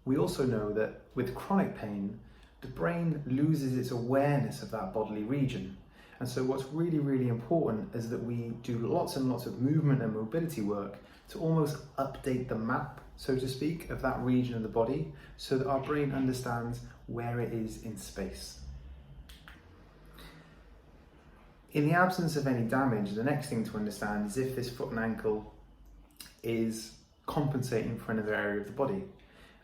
We also know that with chronic pain, the brain loses its awareness of that bodily region. And so what's really, really important is that we do lots and lots of movement and mobility work to almost update the map, so to speak, of that region of the body so that our brain understands where it is in space. In the absence of any damage, the next thing to understand is if this foot and ankle is compensating for another area of the body.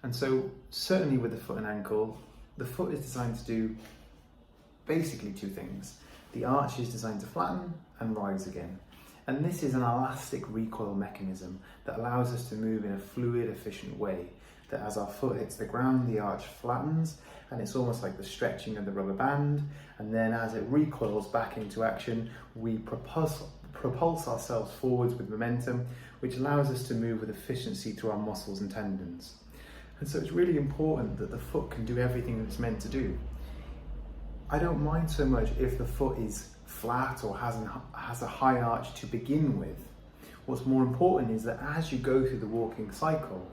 And so certainly with the foot and ankle, the foot is designed to do basically two things. The arch is designed to flatten and rise again. And this is an elastic recoil mechanism that allows us to move in a fluid, efficient way. That as our foot hits the ground, the arch flattens, and it's almost like the stretching of the rubber band. And then as it recoils back into action, we propulse ourselves forwards with momentum, which allows us to move with efficiency through our muscles and tendons. And so it's really important that the foot can do everything it's meant to do. I don't mind so much if the foot is flat or has a high arch to begin with. What's more important is that as you go through the walking cycle,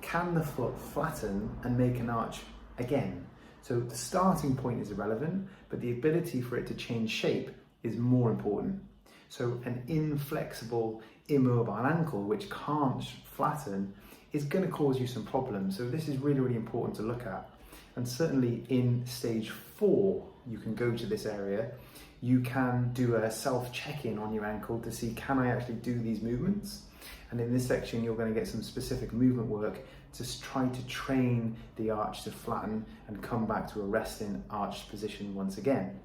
can the foot flatten and make an arch again? So the starting point is irrelevant, but the ability for it to change shape is more important. So an inflexible, immobile ankle which can't flatten is going to cause you some problems. So this is really, really important to look at. And certainly in stage 4, you can go to this area. You can do a self-check-in on your ankle to see, can I actually do these movements? And in this section, you're going to get some specific movement work to try to train the arch to flatten and come back to a resting arched position once again.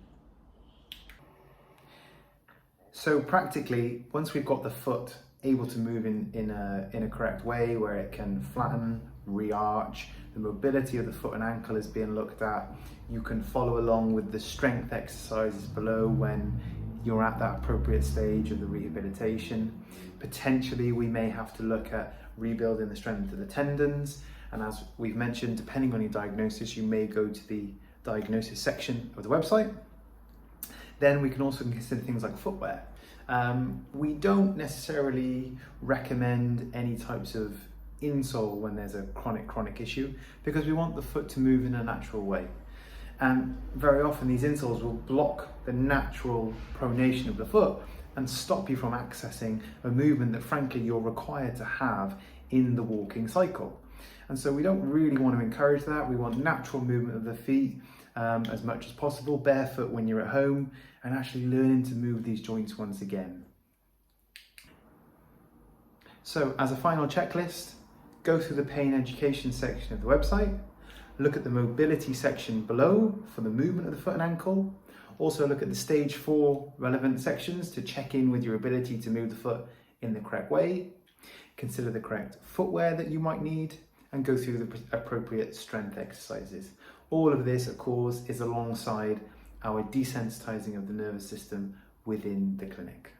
So practically, once we've got the foot able to move in a correct way where it can flatten, re-arch, the mobility of the foot and ankle is being looked at. You can follow along with the strength exercises below when you're at that appropriate stage of the rehabilitation. Potentially we may have to look at rebuilding the strength of the tendons, and as we've mentioned, depending on your diagnosis, you may go to the diagnosis section of the website. Then we can also consider things like footwear. We don't necessarily recommend any types of insole when there's a chronic issue, because we want the foot to move in a natural way. And very often these insoles will block the natural pronation of the foot and stop you from accessing a movement that frankly you're required to have in the walking cycle. And so we don't really want to encourage that. We want natural movement of the feet as much as possible, barefoot when you're at home, and actually learning to move these joints once again. So as a final checklist, go through the pain education section of the website, look at the mobility section below for the movement of the foot and ankle. Also look at the stage 4 relevant sections to check in with your ability to move the foot in the correct way. Consider the correct footwear that you might need and go through the appropriate strength exercises. All of this, of course, is alongside our desensitizing of the nervous system within the clinic.